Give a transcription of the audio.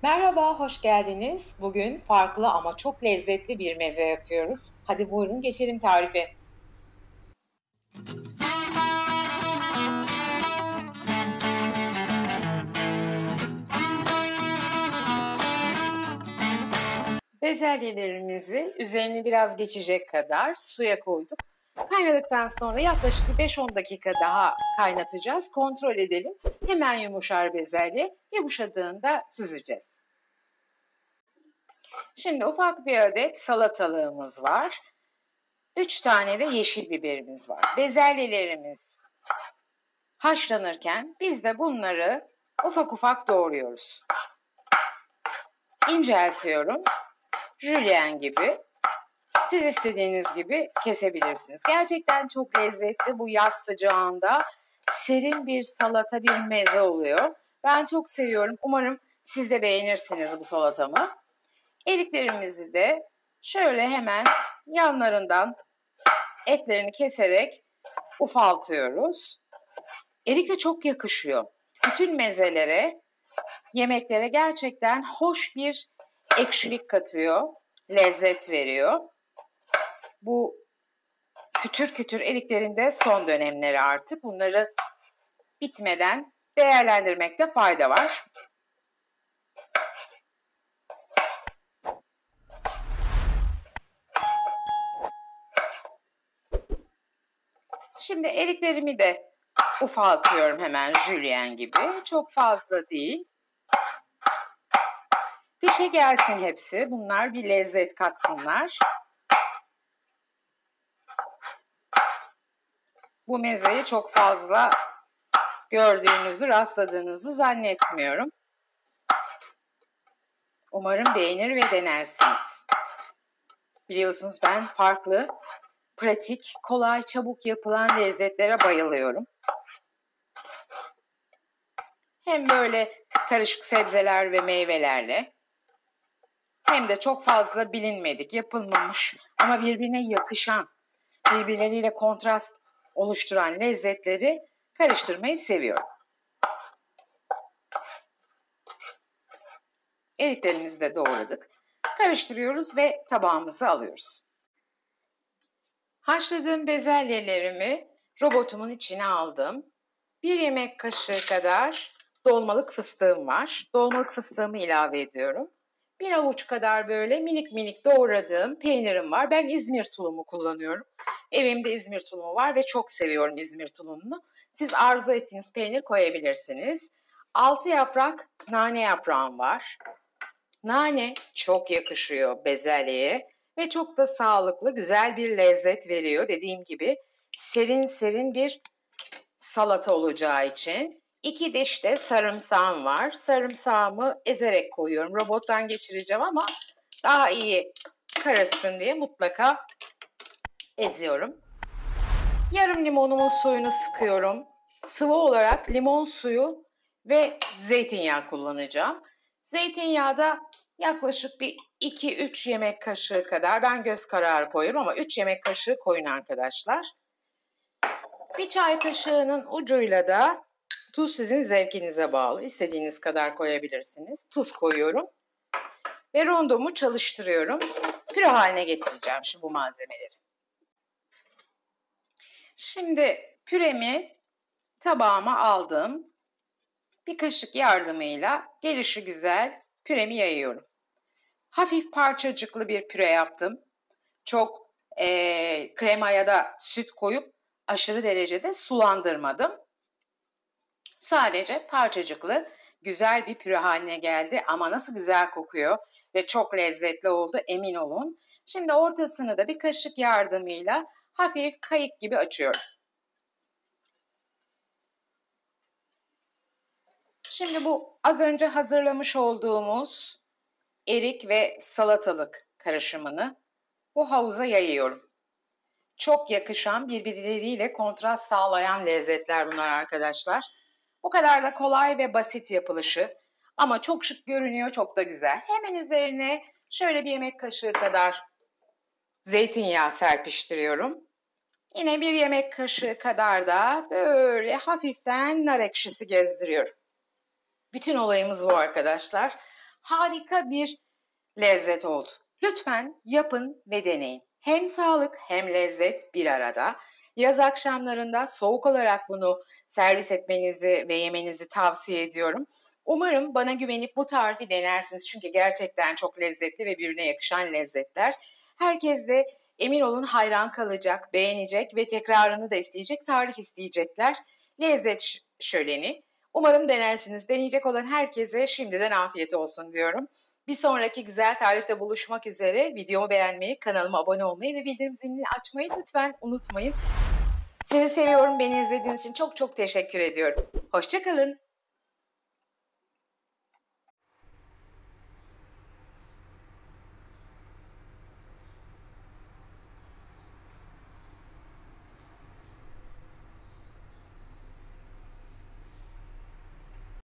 Merhaba, hoş geldiniz. Bugün farklı ama çok lezzetli bir meze yapıyoruz. Hadi buyurun geçelim tarife. Bezelyelerimizi üzerine biraz geçecek kadar suya koyduk. Kaynadıktan sonra yaklaşık bir 5-10 dakika daha kaynatacağız. Kontrol edelim. Hemen yumuşar bezelye. Yumuşadığında süzeceğiz. Şimdi ufak bir adet salatalığımız var. 3 tane de yeşil biberimiz var. Bezelyelerimiz haşlanırken biz de bunları ufak ufak doğruyoruz. İnceltiyorum. Jülyen gibi. Siz istediğiniz gibi kesebilirsiniz. Gerçekten çok lezzetli, bu yaz sıcağında serin bir salata, bir meze oluyor. Ben çok seviyorum. Umarım siz de beğenirsiniz bu salatamı. Eriklerimizi de şöyle hemen yanlarından etlerini keserek ufaltıyoruz. Erik de çok yakışıyor. Bütün mezelere, yemeklere gerçekten hoş bir ekşilik katıyor, lezzet veriyor. Bu kütür kütür eriklerin de son dönemleri artık. Bunları bitmeden değerlendirmekte fayda var. Şimdi eriklerimi de ufaltıyorum hemen jülyen gibi. Çok fazla değil. Dişe gelsin hepsi. Bunlar bir lezzet katsınlar. Bu mezeyi çok fazla gördüğünüzü, rastladığınızı zannetmiyorum. Umarım beğenir ve denersiniz. Biliyorsunuz ben farklı, pratik, kolay, çabuk yapılan lezzetlere bayılıyorum. Hem böyle karışık sebzeler ve meyvelerle hem de çok fazla bilinmedik, yapılmamış ama birbirine yakışan, birbirleriyle kontrast oluşturan lezzetleri karıştırmayı seviyorum. Eriklerimizi de doğradık. Karıştırıyoruz ve tabağımıza alıyoruz. Haşladığım bezelyelerimi robotumun içine aldım. 1 yemek kaşığı kadar dolmalık fıstığım var. Dolmalık fıstığımı ilave ediyorum. 1 avuç kadar böyle minik minik doğradığım peynirim var. Ben İzmir tulumu kullanıyorum. Evimde İzmir tulumu var ve çok seviyorum İzmir tulumunu. Siz arzu ettiğiniz peynir koyabilirsiniz. 6 yaprak nane yaprağım var. Nane çok yakışıyor bezelyeye ve çok da sağlıklı, güzel bir lezzet veriyor. Dediğim gibi serin serin bir salata olacağı için. 2 diş de sarımsağım var. Sarımsağımı ezerek koyuyorum. Robottan geçireceğim ama daha iyi karışsın diye mutlaka eziyorum. Yarım limonumun suyunu sıkıyorum. Sıvı olarak limon suyu ve zeytinyağı kullanacağım. Zeytinyağı da yaklaşık bir 2-3 yemek kaşığı kadar, ben göz kararı koyuyorum ama 3 yemek kaşığı koyun arkadaşlar. Bir çay kaşığının ucuyla da tuz sizin zevkinize bağlı. İstediğiniz kadar koyabilirsiniz. Tuz koyuyorum ve rondomu çalıştırıyorum. Püre haline getireceğim şimdi bu malzemeleri. Şimdi püremi tabağıma aldım. Bir kaşık yardımıyla gelişigüzel püremi yayıyorum. Hafif parçacıklı bir püre yaptım. Çok krema ya da süt koyup aşırı derecede sulandırmadım. Sadece parçacıklı güzel bir püre haline geldi ama nasıl güzel kokuyor ve çok lezzetli oldu, emin olun. Şimdi ortasını da bir kaşık yardımıyla hafif kayık gibi açıyorum. Şimdi bu az önce hazırlamış olduğumuz erik ve salatalık karışımını bu havuza yayıyorum. Çok yakışan, birbirleriyle kontrast sağlayan lezzetler bunlar arkadaşlar. O kadar da kolay ve basit yapılışı ama çok şık görünüyor, çok da güzel. Hemen üzerine şöyle bir yemek kaşığı kadar zeytinyağı serpiştiriyorum. Yine 1 yemek kaşığı kadar da böyle hafiften nar ekşisi gezdiriyorum. Bütün olayımız bu arkadaşlar. harika bir lezzet oldu. Lütfen yapın ve deneyin. Hem sağlık hem lezzet bir arada. Yaz akşamlarında soğuk olarak bunu servis etmenizi ve yemenizi tavsiye ediyorum. Umarım bana güvenip bu tarifi denersiniz. Çünkü gerçekten çok lezzetli ve birbirine yakışan lezzetler. Herkes de emin olun hayran kalacak, beğenecek ve tekrarını da isteyecek, tarif isteyecekler. Lezzet şöleni. Umarım denersiniz. Deneyecek olan herkese şimdiden afiyet olsun diyorum. Bir sonraki güzel tarifte buluşmak üzere. Videomu beğenmeyi, kanalıma abone olmayı ve bildirim zilini açmayı lütfen unutmayın. Sizi seviyorum. Beni izlediğiniz için çok çok teşekkür ediyorum. Hoşça kalın.